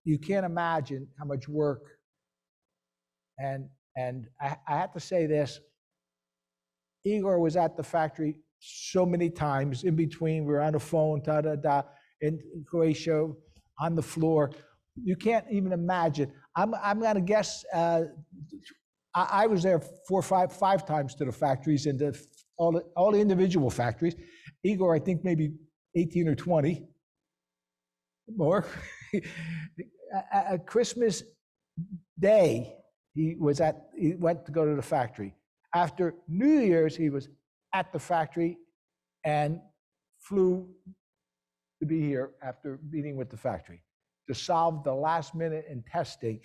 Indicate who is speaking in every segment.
Speaker 1: you can't imagine how much work. And I have to say this, Igor was at the factory so many times in between. We were on the phone, in Croatia, on the floor. You can't even imagine. I'm gonna guess, I was there five times to the factories and all the individual factories. Igor, I think maybe 18 or 20 more. Christmas Day, he went to go to the factory. After New Year's, he was at the factory and flew to be here after meeting with the factory to solve the last minute in testing.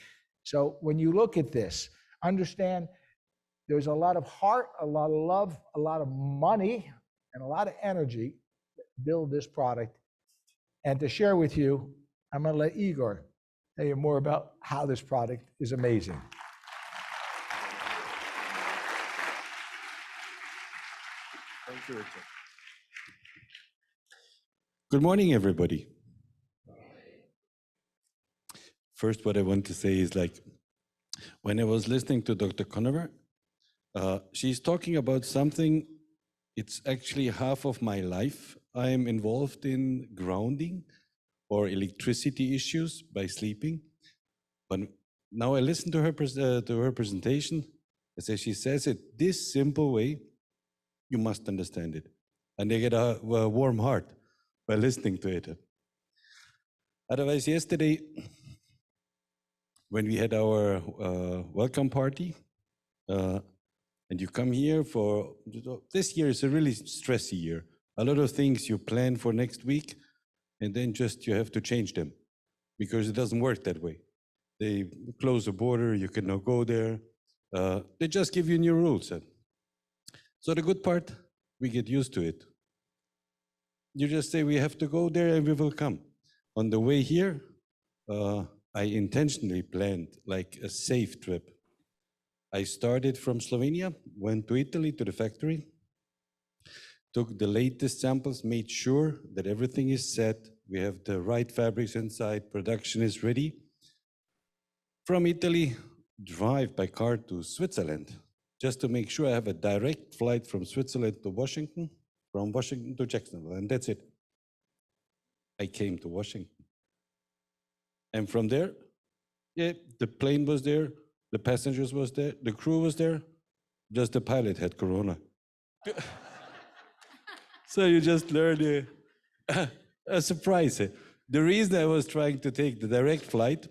Speaker 1: So when you look at this, understand there's a lot of heart, a lot of love, a lot of money, and a lot of energy to build this product. And to share with you, I'm going to let Igor tell you more about how this product is amazing.
Speaker 2: Thank you, Richard. Good morning, everybody. First, what I want to say is, like, when I was listening to Dr. Conover, she's talking about something, it's actually half of my life. I am involved in grounding or electricity issues by sleeping. But now I listen to her presentation, she says it this simple way, you must understand it. And I get a warm heart by listening to it. Otherwise, yesterday, when we had our welcome party, and you come here for, this year is a really stressy year. A lot of things you plan for next week, and then just you have to change them because it doesn't work that way. They close the border, you cannot go there. They just give you new rules. So the good part, we get used to it. You just say we have to go there and we will come. On the way here, I intentionally planned like a safe trip. I started from Slovenia, went to Italy to the factory, took the latest samples, made sure that everything is set, we have the right fabrics inside, production is ready. From Italy, drive by car to Switzerland, just to make sure I have a direct flight from Switzerland to Washington, from Washington to Jacksonville, and that's it. I came to Washington. And from there, yeah, the plane was there, the passengers was there, the crew was there, just the pilot had Corona. So you just learn a surprise. The reason I was trying to take the direct flight,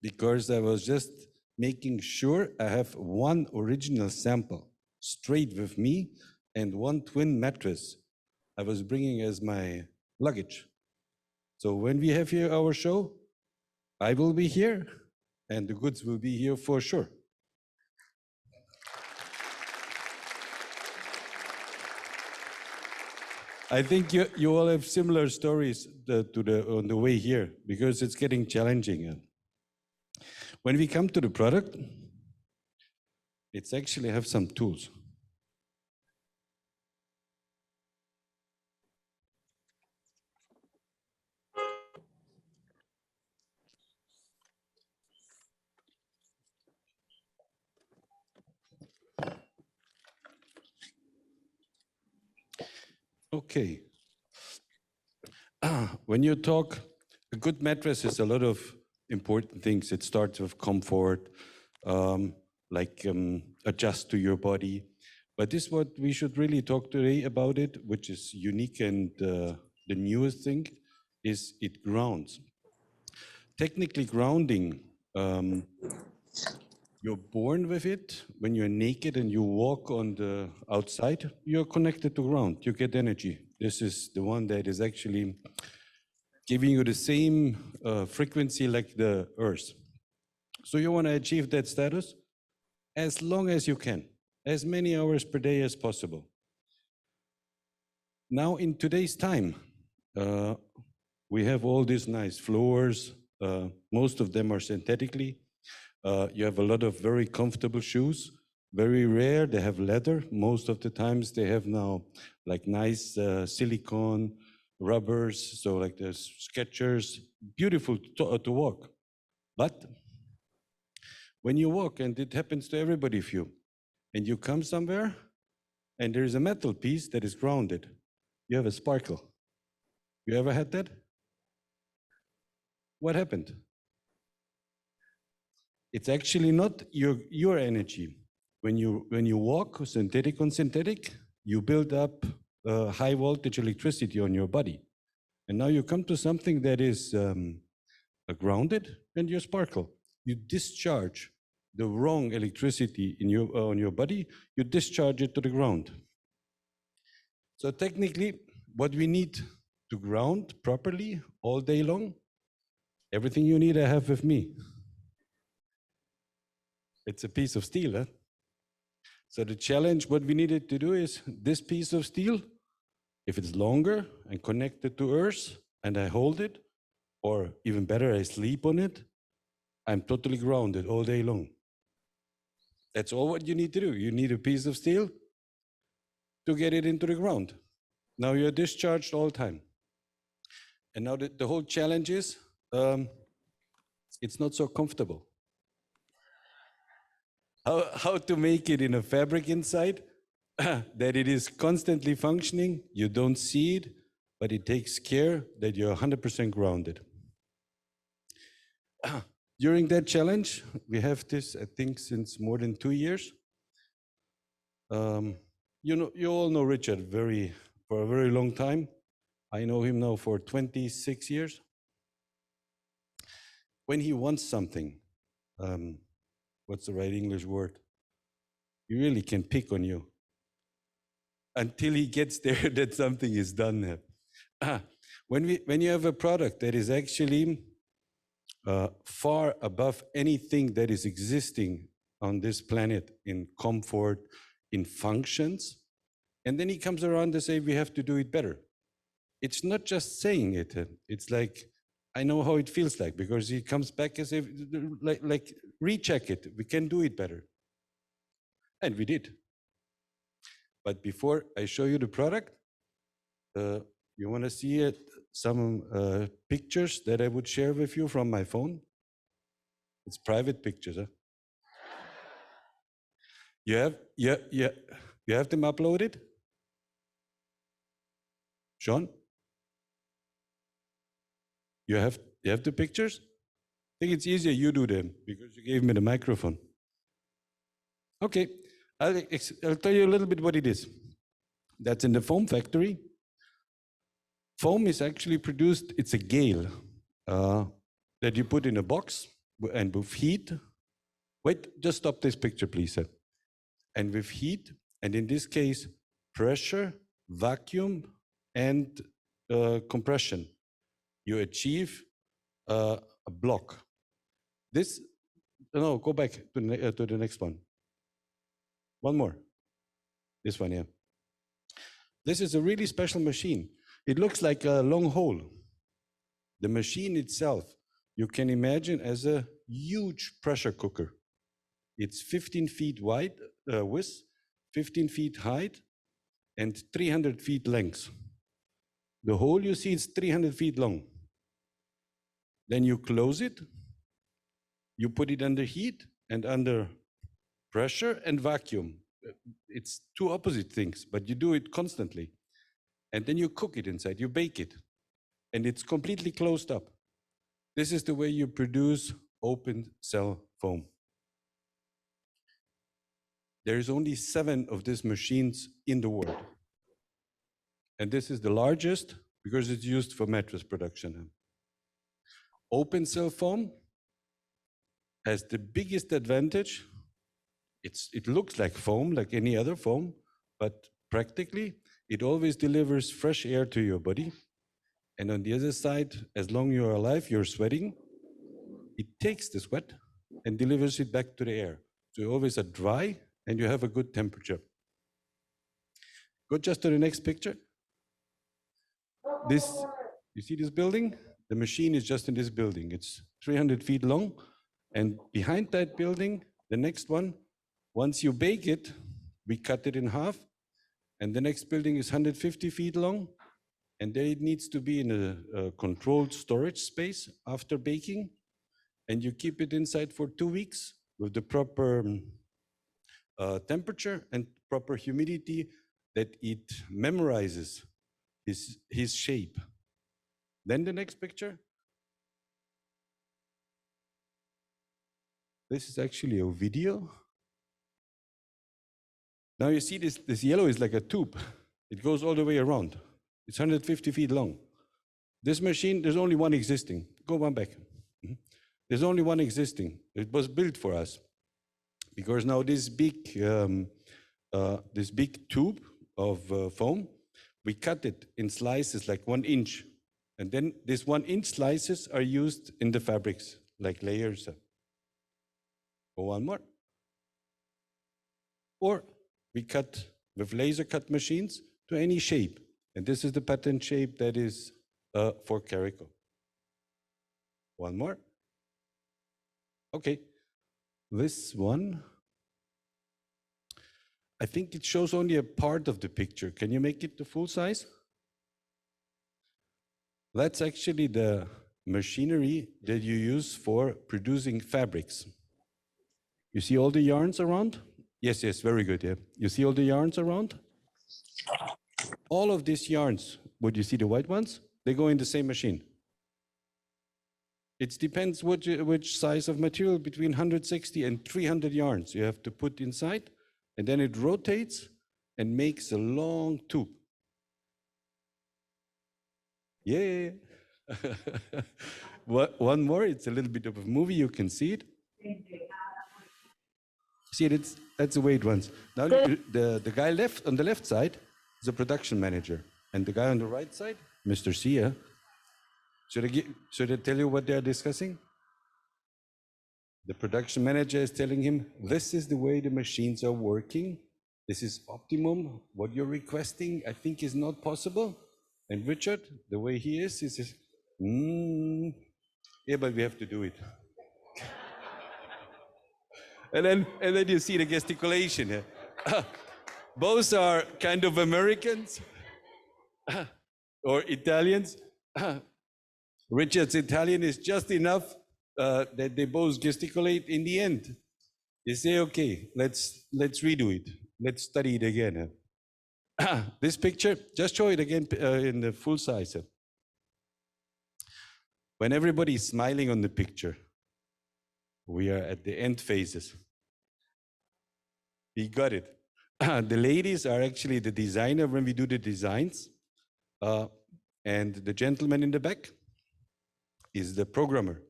Speaker 2: because I was just making sure I have one original sample straight with me and one twin mattress I was bringing as my luggage. So when we have here our show, I will be here and the goods will be here for sure. I think you all have similar stories on the way here, because it's getting challenging. When we come to the product, it's actually have some tools. Okay. When you talk, a good mattress is a lot of important things. It starts with comfort, adjust to your body. But this is what we should really talk today about it, which is unique, and the newest thing is it grounds. Technically grounding, you're born with it. When you're naked and you walk on the outside, you're connected to ground, you get energy. This is the one that is actually giving you the same frequency like the earth. So you want to achieve that status as long as you can, as many hours per day as possible. Now in today's time, we have all these nice floors, most of them are synthetically. You have a lot of very comfortable shoes, very rare, they have leather. Most of the times they have now like nice silicone, rubbers, so like the Skechers, beautiful to walk. But when you walk, and it happens to everybody of you, and you come somewhere, and there is a metal piece that is grounded, you have a sparkle. You ever had that? What happened? It's actually not your energy. When you walk synthetic on synthetic, you build up high voltage electricity on your body. And now you come to something that is grounded, and you sparkle. You discharge the wrong electricity in on your body, you discharge it to the ground. So technically, what we need to ground properly all day long, everything you need I have with me. It's a piece of steel, huh? So the challenge, what we needed to do is this piece of steel, if it's longer and connected to earth, and I hold it, or even better, I sleep on it, I'm totally grounded all day long. That's all what you need to do. You need a piece of steel to get it into the ground. Now you're discharged all the time. And now the whole challenge is, it's not so comfortable. How to make it in a fabric inside that it is constantly functioning, you don't see it, but it takes care that you're 100% grounded. During that challenge, we have this, I think, since more than 2 years. You all know Richard for a very long time. I know him now for 26 years. When he wants something, what's the right English word? He really can pick on you until he gets there that something is done. When you have a product that is actually far above anything that is existing on this planet in comfort, in functions, and then he comes around to say we have to do it better. It's not just saying it. It's like, I know how it feels like, because he comes back and says, like recheck it. We can do it better. And we did. But before I show you the product, you want to see it, some pictures that I would share with you from my phone? It's private pictures. Huh? You have them uploaded? Sean? You have the pictures? I think it's easier you do them because you gave me the microphone. Okay, I'll tell you a little bit what it is. That's in the foam factory. Foam is actually produced, it's a gale that you put in a box and with heat. Wait, just stop this picture, please. And with heat, and in this case, pressure, vacuum, and compression, you achieve a block. No, go back to the next one. One more. This one, yeah. This is a really special machine. It looks like a long hole. The machine itself, you can imagine as a huge pressure cooker. It's 15 feet wide width, 15 feet height, and 300 feet length. The hole you see is 300 feet long. Then you close it, you put it under heat and under pressure and vacuum. It's two opposite things, but you do it constantly. And then you cook it inside, you bake it, and it's completely closed up. This is the way you produce open cell foam. There's only 7 of these machines in the world. And this is the largest because it's used for mattress production. Open cell foam has the biggest advantage. It looks like foam, like any other foam, but practically it always delivers fresh air to your body. And on the other side, as long as you're alive, you're sweating, it takes the sweat and delivers it back to the air. So you always are dry and you have a good temperature. Go just to the next picture. You see this building? The machine is just in this building. It's 300 feet long. And behind that building, the next one, once you bake it, we cut it in half. And the next building is 150 feet long. And there it needs to be in a controlled storage space after baking. and you keep it inside for 2 weeks with the proper temperature and proper humidity, that it memorizes his shape. Then the next picture. This is actually a video. Now you see this yellow is like a tube. It goes all the way around. It's 150 feet long. This machine, there's only one existing. Go one back. There's only one existing. It was built for us because now this big tube of foam, we cut it in slices like 1 inch. And then these 1 inch slices are used in the fabrics, like layers. Or one more. Or we cut with laser cut machines to any shape. And this is the pattern shape that is for Carico. One more. Okay, this one, I think it shows only a part of the picture. Can you make it the full size? That's actually the machinery that you use for producing fabrics. You see all the yarns around? Yes, very good, yeah. You see all the yarns around? All of these yarns, would you see the white ones? They go in the same machine. It depends which size of material, between 160 and 300 yarns you have to put inside, and then it rotates and makes a long tube. Yeah. One more, it's a little bit of a movie, you can see it. See, that's the way it runs. Now the guy on the left side is a production manager, and the guy on the right side, Mr. Sia. Should I tell you what they're discussing? The production manager is telling him, this is the way the machines are working. This is optimum. What you're requesting, I think, is not possible. And Richard, the way he is, yeah, but we have to do it. And then you see the gesticulation. Both are kind of Americans or Italians. Richard's Italian is just enough that they both gesticulate. In the end, they say, okay, let's redo it. Let's study it again. This picture, just show it again in the full size. When everybody is smiling on the picture, we are at the end phases. We got it. The ladies are actually the designer when we do the designs. And the gentleman in the back is the programmer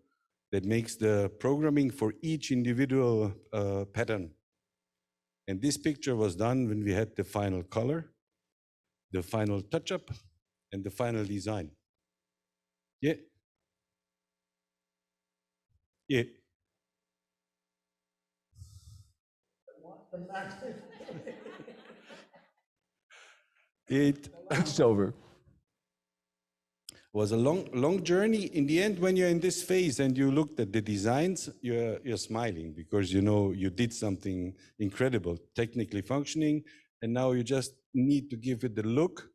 Speaker 2: that makes the programming for each individual pattern. And this picture was done when we had the final color, the final touch-up, and the final design. Yeah. Yeah.
Speaker 3: It's over.
Speaker 2: Was a long journey. In the end, when you're in this phase and you looked at the designs, you're smiling because you know you did something incredible, technically functioning, and now you just need to give it the look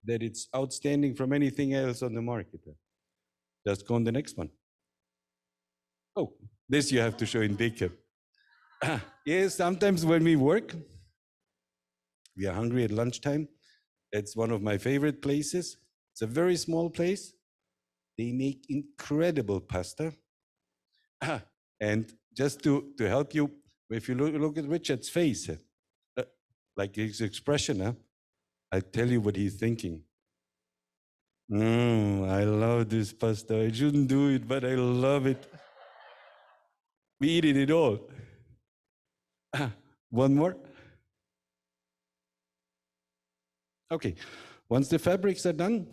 Speaker 2: that it's outstanding from anything else on the market. Let's go on the next one. Oh, this you have to show in big. Yes, sometimes when we work, we are hungry at lunchtime. It's one of my favorite places. It's a very small place. They make incredible pasta. And just to help you, if you look at Richard's face, like his expression, I tell you what he's thinking. I love this pasta. I shouldn't do it, but I love it. We eat it all. One more. Okay, once the fabrics are done,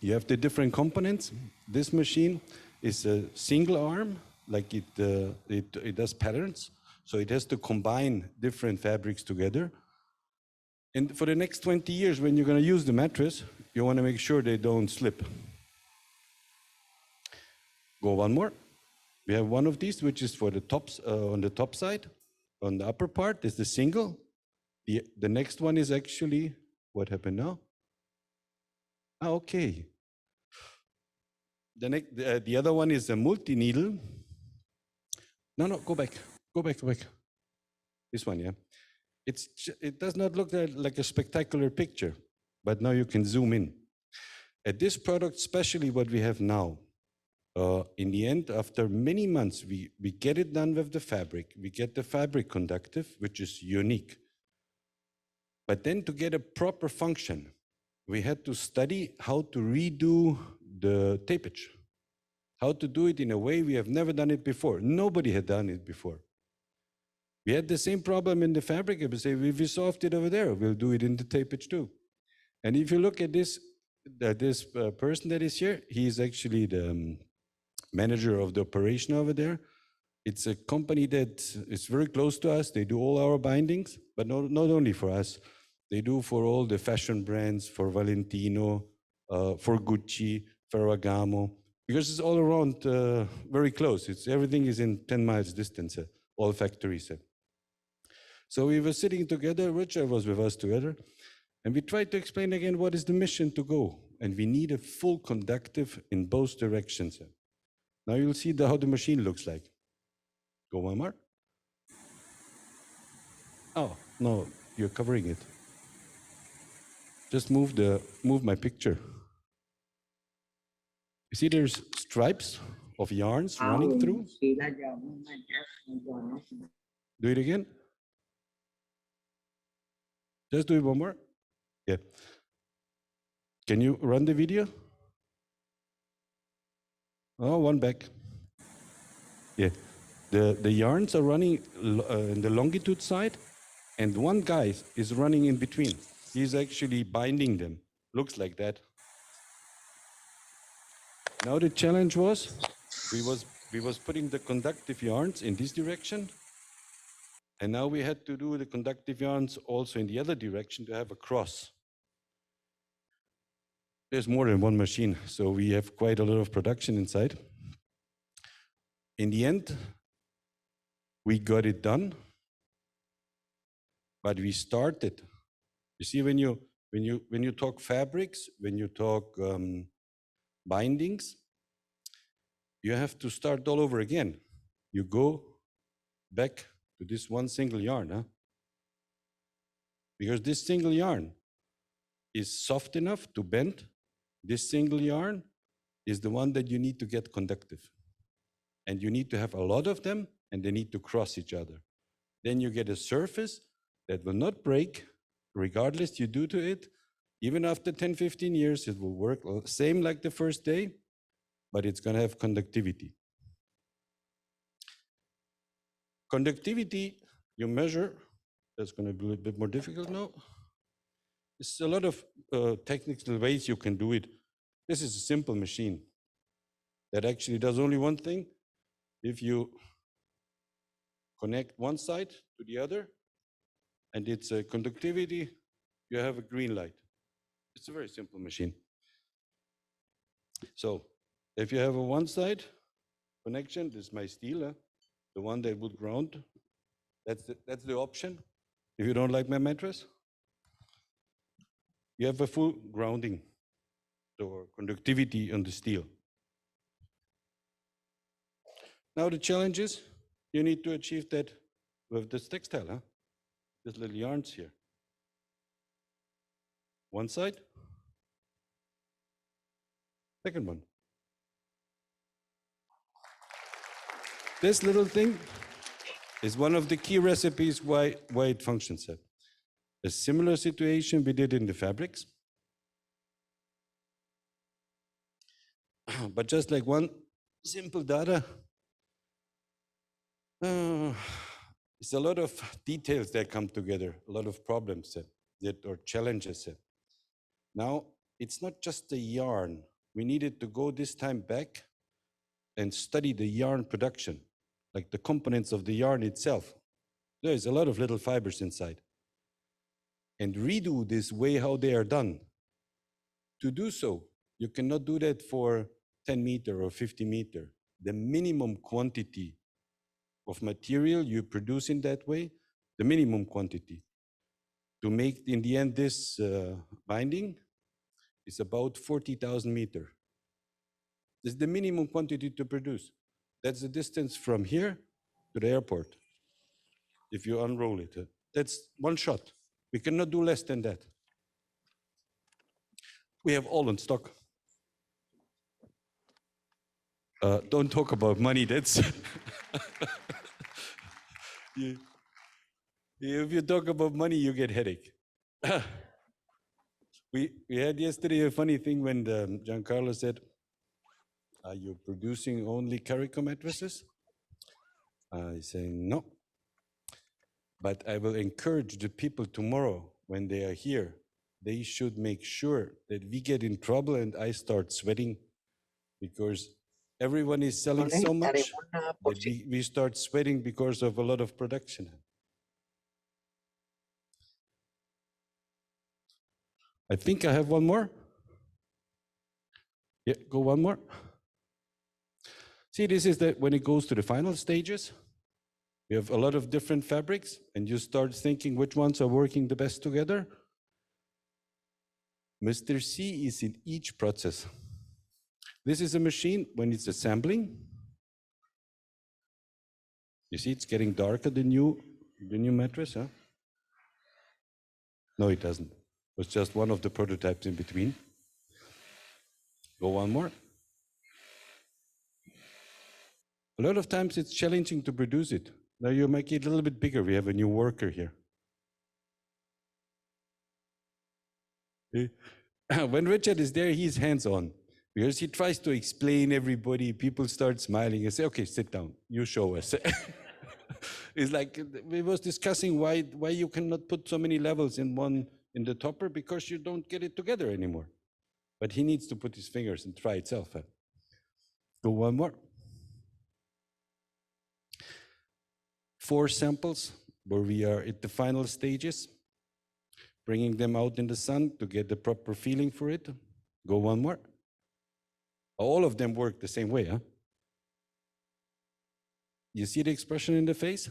Speaker 2: you have the different components. This machine is a single arm, like it does patterns. So it has to combine different fabrics together. And for the next 20 years, when you're going to use the mattress, you want to make sure they don't slip. Go one more. We have one of these, which is for the tops on the top side. On the upper part is the single. The next one is actually, what happened now? Okay. The other one is a multi-needle. No, go back. Go back, go back. This one, yeah. It does not look like a spectacular picture, but now you can zoom in. At this product, especially what we have now, in the end, after many months, we get it done with the fabric. We get the fabric conductive, which is unique. But then to get a proper function, we had to study how to redo the tapage, how to do it in a way we have never done it before. Nobody had done it before. We had the same problem in the fabric. We say, if we solved it over there, we'll do it in the tapage too. And if you look at this, person that is here, he is actually the manager of the operation over there. It's a company that is very close to us. They do all our bindings, but not only for us. They do for all the fashion brands, for Valentino, for Gucci, Ferragamo, because it's all around very close. Everything is in 10 miles distance, all factories. So we were sitting together, Richard was with us together, and we tried to explain again what is the mission to go. And we need a full conductive in both directions. Now you'll see how the machine looks like. Go one more. Oh, no, you're covering it. Just move my picture. You see there's stripes of yarns running through? Do it again. Just do it one more. Yeah. Can you run the video? Oh, one back. Yeah. The yarns are running in the longitude side, and one guy is running in between. He's actually binding them. Looks like that. Now the challenge was, we was putting the conductive yarns in this direction, and now we had to do the conductive yarns also in the other direction to have a cross. There's more than one machine, so we have quite a lot of production inside. In the end, we got it done, but we started. You see, when you talk fabrics, when you talk bindings, you have to start all over again. You go back to this one single yarn, huh? Because this single yarn is soft enough to bend. This single yarn is the one that you need to get conductive. And you need to have a lot of them, and they need to cross each other. Then you get a surface that will not break, regardless you do to it. Even after 10, 15 years, it will work same like the first day, but it's going to have conductivity. Conductivity, you measure, that's going to be a little bit more difficult now. There's a lot of technical ways you can do it. This is a simple machine that actually does only one thing. If you connect one side to the other, and it's a conductivity, you have a green light. It's a very simple machine. So if you have a one side connection, this is my steel, the one that would ground. That's the option. If you don't like my mattress, you have a full grounding or conductivity on the steel. Now the challenge is you need to achieve that with this textile, huh? These little yarns here. One side, second one. This little thing is one of the key recipes why it functions. A similar situation we did in the fabrics. But just like one simple data, it's a lot of details that come together, a lot of problems or challenges. Now, it's not just the yarn. We needed to go this time back and study the yarn production, like the components of the yarn itself. There's a lot of little fibers inside. And redo this way how they are done. To do so, you cannot do that for 10 meter or 50 meter. The minimum quantity of material you produce in that way, the minimum quantity. To make, in the end, this binding is about 40,000 meters. This is the minimum quantity to produce. That's the distance from here to the airport. If you unroll it, that's one shot. We cannot do less than that. We have all in stock. Don't talk about money. That's if you talk about money, you get headache. we had yesterday a funny thing when Giancarlo said, "Are you producing only Carico mattresses?" I say no, but I will encourage the people tomorrow when they are here. They should make sure that we get in trouble and I start sweating, because everyone is selling so much that we start sweating because of a lot of production. I think I have one more. Yeah, go one more. See, this is that when it goes to the final stages, you have a lot of different fabrics and you start thinking which ones are working the best together. Mr. C is in each process. This is a machine when it's assembling. You see, it's getting darker, the new mattress, huh? No, it doesn't. It was just one of the prototypes in between. Go one more. A lot of times it's challenging to produce it. Now you make it a little bit bigger. We have a new worker here. When Richard is there, he's hands-on, because he tries to explain everybody. People start smiling and say, "Okay, sit down. You show us." It's like we was discussing why you cannot put so many levels in the topper, because you don't get it together anymore. But he needs to put his fingers and try itself. Go one more. 4 samples where we are at the final stages, bringing them out in the sun to get the proper feeling for it. Go one more. All of them work the same way, huh? You see the expression in the face?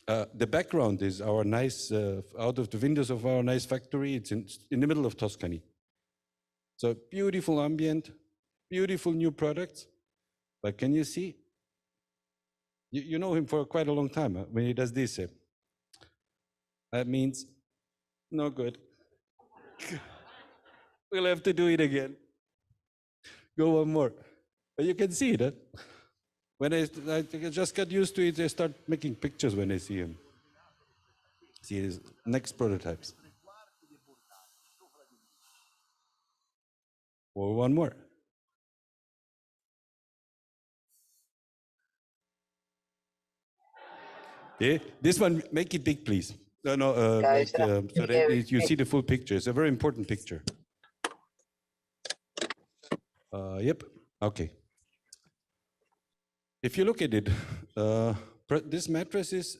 Speaker 2: The background is our nice, out of the windows of our nice factory. It's in the middle of Tuscany. So beautiful ambient, beautiful new products. But can you see? You know him for quite a long time, huh? When he does this. That means no good. We'll have to do it again. Go one more. But you can see it, huh? When I just got used to it, I start making pictures when I see him. See his next prototypes. Or one more. Yeah, this one, make it big, please. No, so that you see the full picture. It's a very important picture. Yep. Okay. If you look at it, this mattress is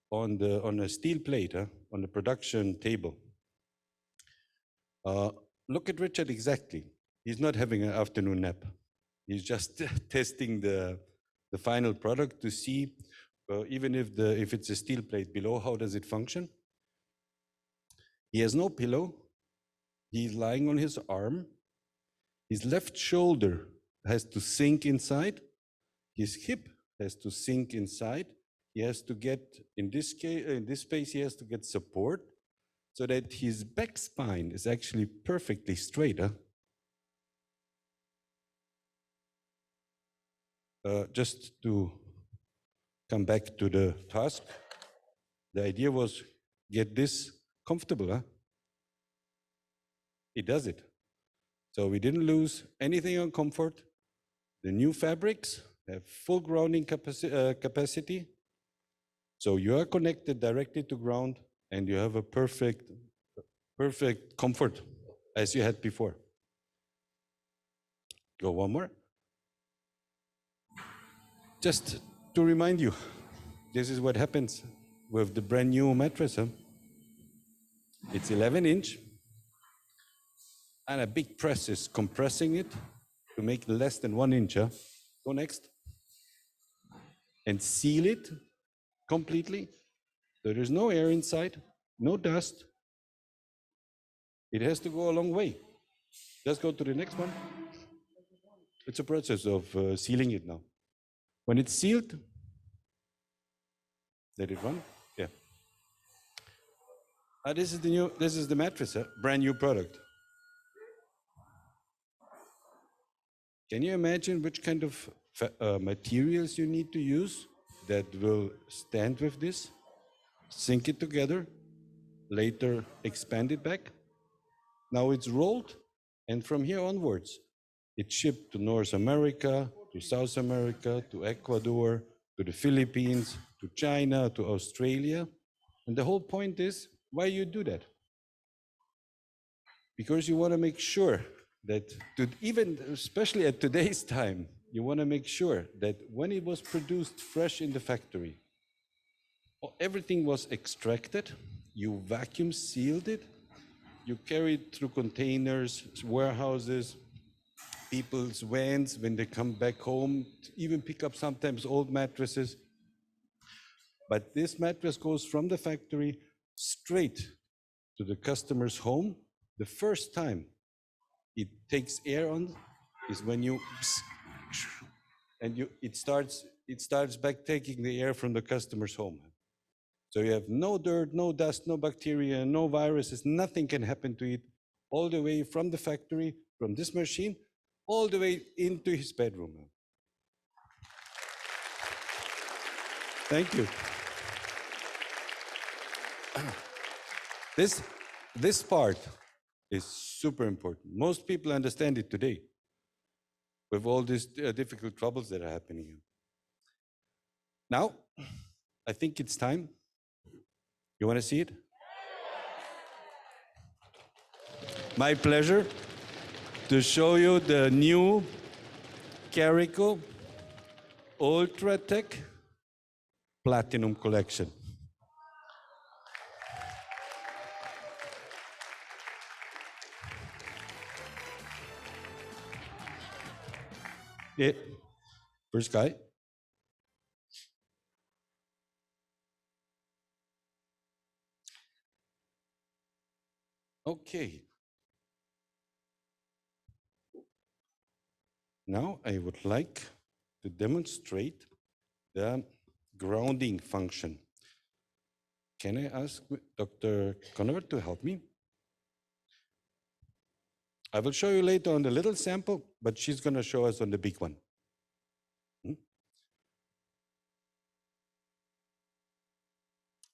Speaker 2: on a steel plate, on the production table. Look at Richard exactly. He's not having an afternoon nap. He's just testing the final product to see, even if it's a steel plate below, how does it function? He has no pillow. He's lying on his arm. His left shoulder has to sink inside. His hip has to sink inside. He has to get, in this space, he has to get support so that his back spine is actually perfectly straight. Just to come back to the task, the idea was get this comfortable. It does it. So we didn't lose anything on comfort. The new fabrics have full grounding capacity. So you are connected directly to ground and you have a perfect comfort as you had before. Go one more. Just to remind you, this is what happens with the brand new mattress. It's 11-inch, and a big press is compressing it to make less than 1 inch. Go next. And seal it completely. So there's no air inside, no dust. It has to go a long way. Let's go to the next one. It's a process of sealing it now. When it's sealed, Let it run. Yeah. This is the mattress, brand new product. Can you imagine which kind of materials you need to use that will stand with this? Sink it together, later expand it back. Now it's rolled, and from here onwards, it's shipped to North America, to South America, to Ecuador, to the Philippines, to China, to Australia. And the whole point is, why you do that? Because you want to make sure that, even especially at today's time, you want to make sure that when it was produced fresh in the factory, everything was extracted, you vacuum sealed it, you carry it through containers, warehouses, people's vans when they come back home, even pick up sometimes old mattresses. But this mattress goes from the factory straight to the customer's home. The first time it takes air on is when you, and it starts back taking the air from the customer's home. So you have no dirt, no dust, no bacteria, no viruses, nothing can happen to it, all the way from the factory, from this machine, all the way into his bedroom. Thank you. This part is super important. Most people understand it today with all these difficult troubles that are happening here. Now, I think it's time. You want to see it? My pleasure to show you the new Carico Ultra Tech Platinum Collection. Yeah. First guy. Okay. Now I would like to demonstrate the grounding function. Can I ask Dr. Conover to help me? I will show you later on the little sample, but she's going to show us on the big one.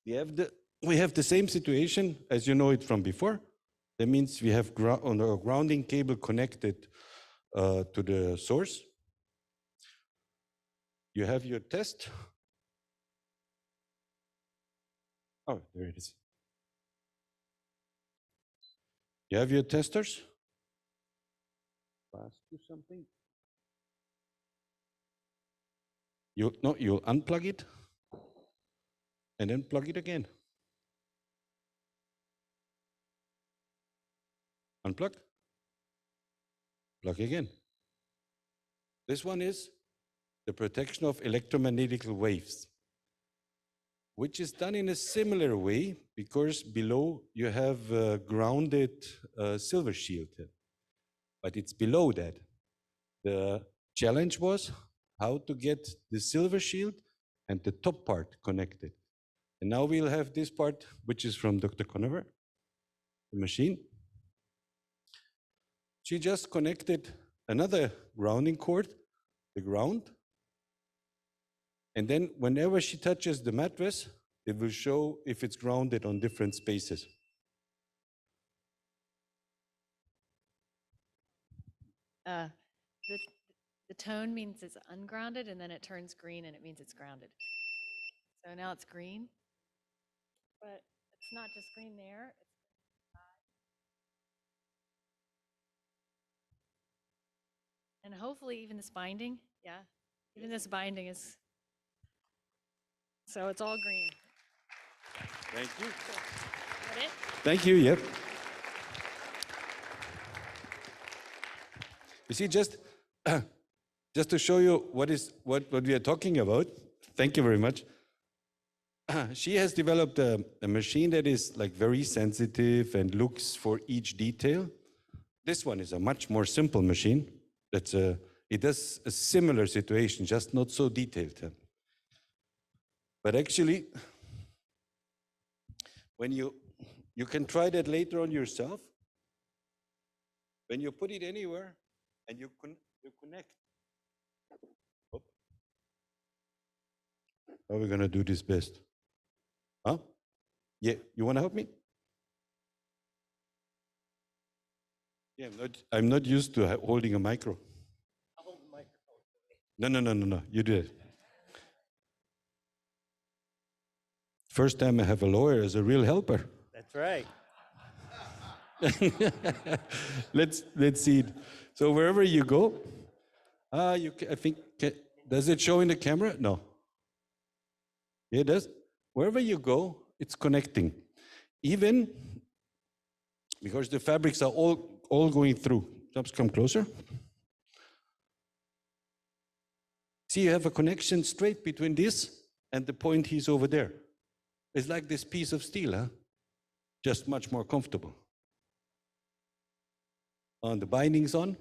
Speaker 2: We have the same situation as you know it from before. That means we have on our grounding cable connected to the source. You have your test. Oh, there it is. You have your testers. Ask you something. You'll unplug it and then plug it again. Unplug. Plug again. This one is the protection of electromagnetic waves, which is done in a similar way because below you have a grounded silver shield. But it's below that. The challenge was how to get the silver shield and the top part connected. And now we'll have this part, which is from Dr. Conover, the machine. She just connected another grounding cord, the ground. And then whenever she touches the mattress, it will show if it's grounded on different spaces.
Speaker 3: The tone means it's ungrounded, and then it turns green, and it means it's grounded. So now it's green, but it's not just green there. And hopefully even this binding, yeah, even this binding is, so it's all green.
Speaker 2: Thank you.
Speaker 3: Cool. Is that it?
Speaker 2: Thank you, yep. You see, just to show you what we are talking about, thank you very much. She has developed a machine that is like very sensitive and looks for each detail. This one is a much more simple machine. It does a similar situation, just not so detailed. But actually, when you can try that later on yourself. When you put it anywhere and you connect. Oh. How are we gonna do this best? Huh? Yeah, you wanna help me? Yeah, I'm not used to holding a micro.
Speaker 4: I'll hold the microphone.
Speaker 2: No. You do it. First time I have a lawyer as a real helper.
Speaker 4: That's right.
Speaker 2: Let's see it. So wherever you go, I think, does it show in the camera? No. Yeah, it does. Wherever you go, it's connecting. Even because the fabrics are all going through. Just come closer. See, you have a connection straight between this and the point he's over there. It's like this piece of steel, huh? Just much more comfortable. On the bindings on.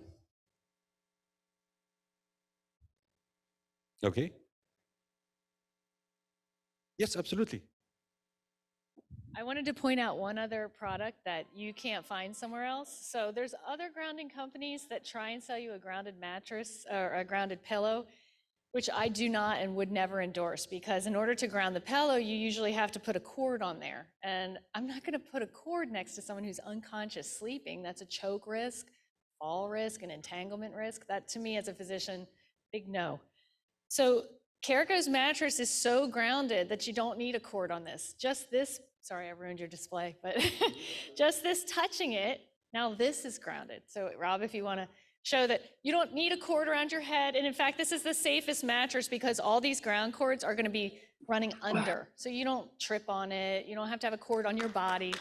Speaker 2: Okay. Yes, absolutely.
Speaker 3: I wanted to point out one other product that you can't find somewhere else. So there's other grounding companies that try and sell you a grounded mattress or a grounded pillow, which I do not and would never endorse, because in order to ground the pillow, you usually have to put a cord on there. And I'm not going to put a cord next to someone who's unconscious sleeping. That's a choke risk, fall risk, an entanglement risk. That, to me, as a physician, big no. So Carico's mattress is so grounded that you don't need a cord on this. Just this, sorry, I ruined your display, but just this touching it, now this is grounded. So Rob, if you want to show that you don't need a cord around your head. And in fact, this is the safest mattress because all these ground cords are going to be running under. So you don't trip on it. You don't have to have a cord on your body.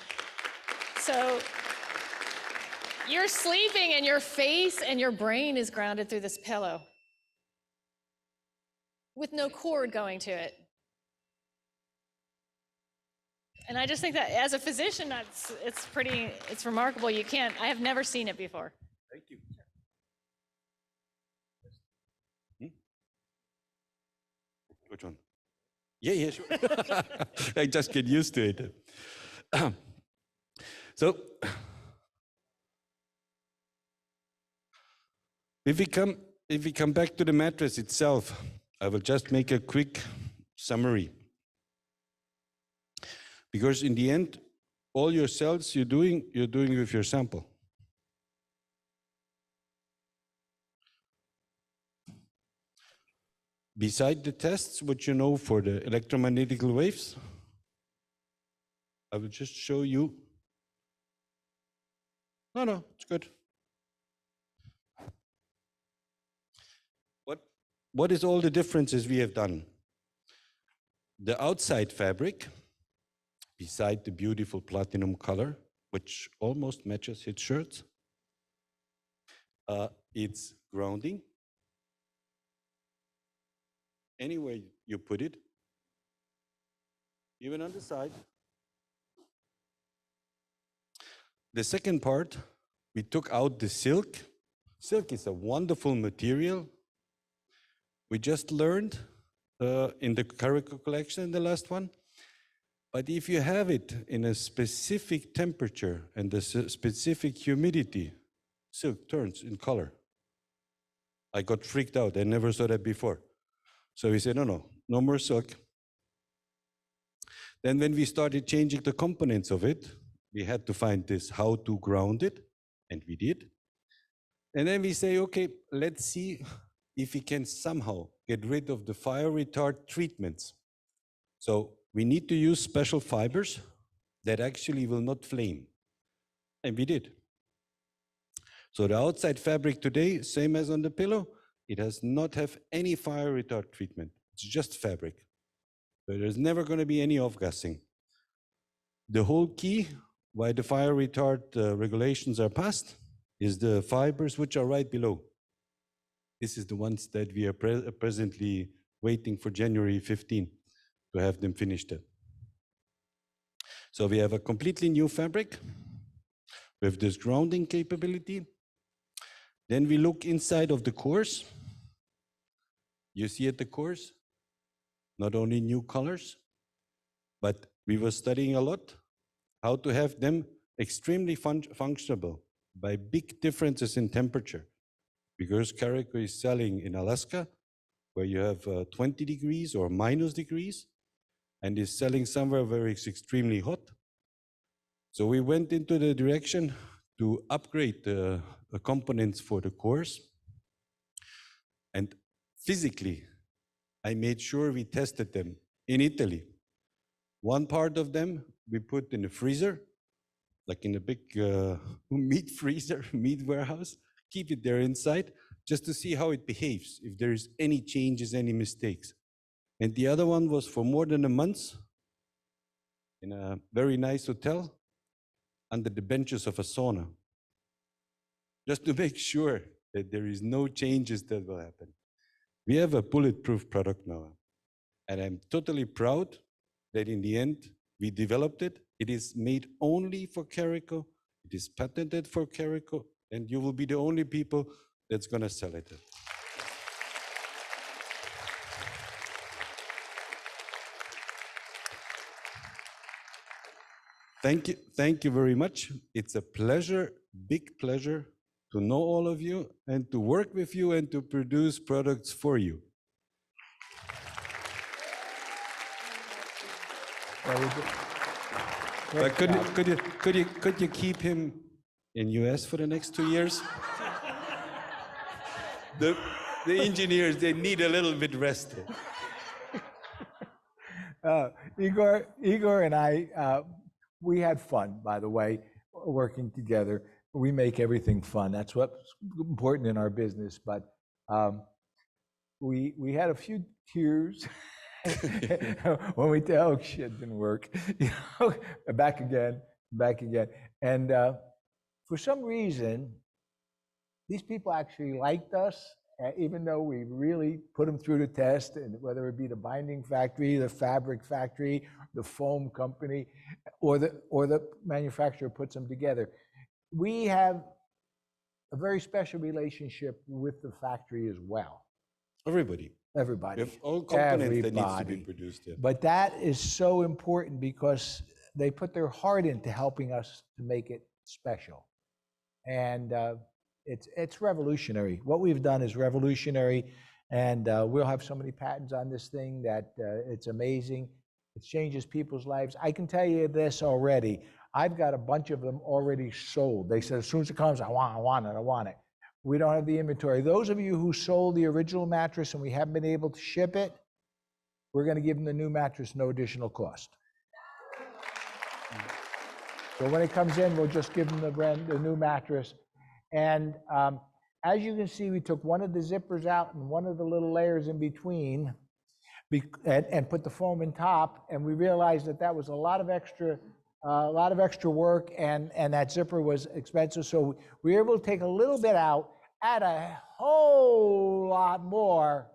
Speaker 3: So you're sleeping and your face and your brain is grounded through this pillow with no cord going to it. And I just think that as a physician, it's remarkable. I have never seen it before.
Speaker 2: Thank you. Which one? Yeah, sure. I just get used to it. So, if we come back to the mattress itself, I will just make a quick summary. Because in the end, all your cells you're doing with your sample. Beside the tests, what you know for the electromagnetic waves, I will just show you. No, it's good. What is all the differences we have done? The outside fabric, beside the beautiful platinum color, which almost matches his shirts, it's grounding. Anywhere you put it, even on the side. The second part, we took out the silk. Silk is a wonderful material. We just learned in the Carico collection, the last one. But if you have it in a specific temperature and a specific humidity, silk turns in color. I got freaked out. I never saw that before. So we said, no more silk. Then when we started changing the components of it, we had to find this, how to ground it, and we did. And then we say, okay, let's see if we can somehow get rid of the fire retard treatments. So we need to use special fibers that actually will not flame. And we did. So the outside fabric today, same as on the pillow, it does not have any fire retard treatment. It's just fabric. So there's never going to be any off-gassing. The whole key why the fire retard regulations are passed is the fibers which are right below. This is the ones that we are presently waiting for January 15 to have them finished. So we have a completely new fabric with this grounding capability. Then we look inside of the cores. You see at the cores, not only new colors, but we were studying a lot how to have them extremely functional by big differences in temperature. Because Carico is selling in Alaska, where you have 20 degrees or minus degrees, and is selling somewhere where it's extremely hot. So we went into the direction to upgrade the components for the cores. And physically, I made sure we tested them in Italy. One part of them we put in a freezer, like in a big meat freezer, meat warehouse, keep it there inside, just to see how it behaves, if there is any changes, any mistakes. And the other one was for more than a month in a very nice hotel under the benches of a sauna, just to make sure that there is no changes that will happen. We have a bulletproof product now, and I'm totally proud that in the end, we developed it. It is made only for Carico. It is patented for Carico, and you will be the only people that's gonna sell it. Thank you very much. It's a pleasure, big pleasure to know all of you and to work with you and to produce products for you. But could you keep him in US for the next 2 years? The engineers, they need a little bit rest.
Speaker 1: Igor and I, we had fun, by the way, working together. We make everything fun. That's what's important in our business. But we had a few tears when we tell, oh, shit, didn't work. You know, back again. And for some reason, these people actually liked us, even though we really put them through the test, and whether it be the binding factory, the fabric factory, the foam company, or the manufacturer puts them together. We have a very special relationship with the factory as well.
Speaker 2: Everybody.
Speaker 1: We
Speaker 2: have all components that needs to be produced. Yeah.
Speaker 1: But that is so important because they put their heart into helping us to make it special. And it's revolutionary. What we've done is revolutionary, and we'll have so many patents on this thing that it's amazing. It changes people's lives. I can tell you this already. I've got a bunch of them already sold. They said, as soon as it comes, I want it. We don't have the inventory. Those of you who sold the original mattress and we haven't been able to ship it, we're going to give them the new mattress, no additional cost. So when it comes in, we'll just give them the new mattress. And as you can see, we took one of the zippers out and one of the little layers in between and put the foam in top, and we realized that was a lot of extra work, and that zipper was expensive. So we were able to take a little bit out, add a whole lot more,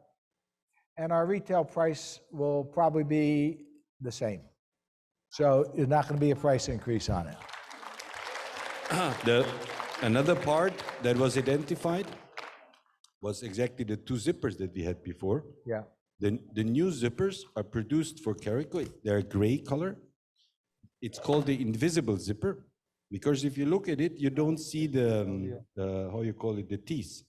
Speaker 1: and our retail price will probably be the same. So there's not going to be a price increase on it.
Speaker 2: Another part that was identified was exactly the two zippers that we had before.
Speaker 1: Yeah.
Speaker 2: The new zippers are produced for Carico. They're gray color. It's called the invisible zipper because if you look at it, you don't see the how you call it, the teeth.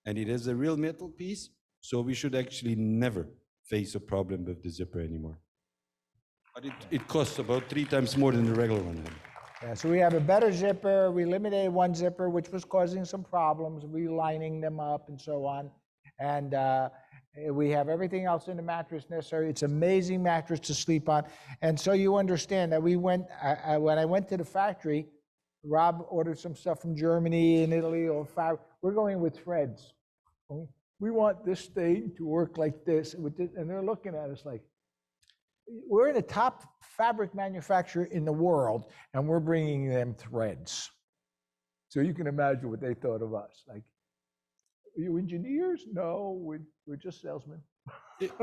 Speaker 2: And it has a real metal piece, so we should actually never face a problem with the zipper anymore. But it costs about 3 times more than the regular one.
Speaker 1: Yeah, so we have a better zipper. We eliminated one zipper, which was causing some problems, relining them up and so on. And we have everything else in the mattress necessary. It's an amazing mattress to sleep on. And so you understand that when I went to the factory, Rob ordered some stuff from Germany and Italy. We're going with threads. We want this thing to work like this. And they're looking at us like, we're in the top fabric manufacturer in the world, and we're bringing them threads. So you can imagine what they thought of us. Like, are you engineers? No, we're just salesmen.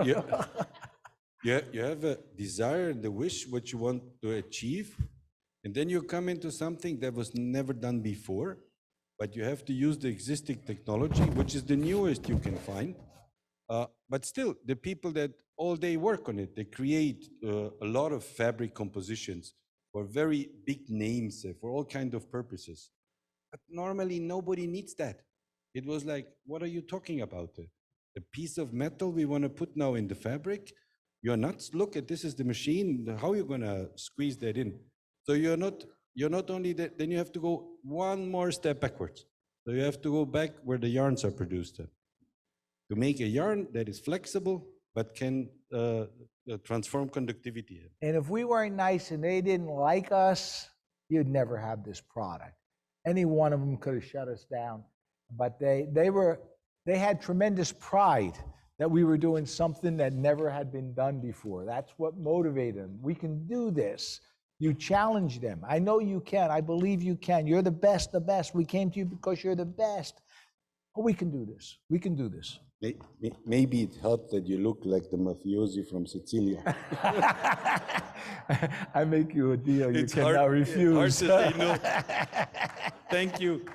Speaker 2: Yeah. You have a desire and the wish what you want to achieve, and then you come into something that was never done before, but you have to use the existing technology, which is the newest you can find. But still, the people that all day work on it, they create a lot of fabric compositions for very big names, for all kind of purposes. But normally nobody needs that. It was like, what are you talking about? A piece of metal we want to put now in the fabric? You're nuts. Look at this is the machine. How are you going to squeeze that in? So you're not only that, then you have to go one more step backwards. So you have to go back where the yarns are produced to make a yarn that is flexible but can transform conductivity.
Speaker 1: And if we weren't nice and they didn't like us, you'd never have this product. Any one of them could have shut us down. But they had tremendous pride that we were doing something that never had been done before. That's what motivated them. We can do this. You challenge them. I know you can. I believe you can. You're the best, the best. We came to you because you're the best. Oh, we can do this. We can do this.
Speaker 2: Maybe it helped that you look like the mafiosi from Sicilia.
Speaker 1: I make you a deal you
Speaker 2: It's
Speaker 1: cannot refuse.
Speaker 2: Hard to say no. Thank you.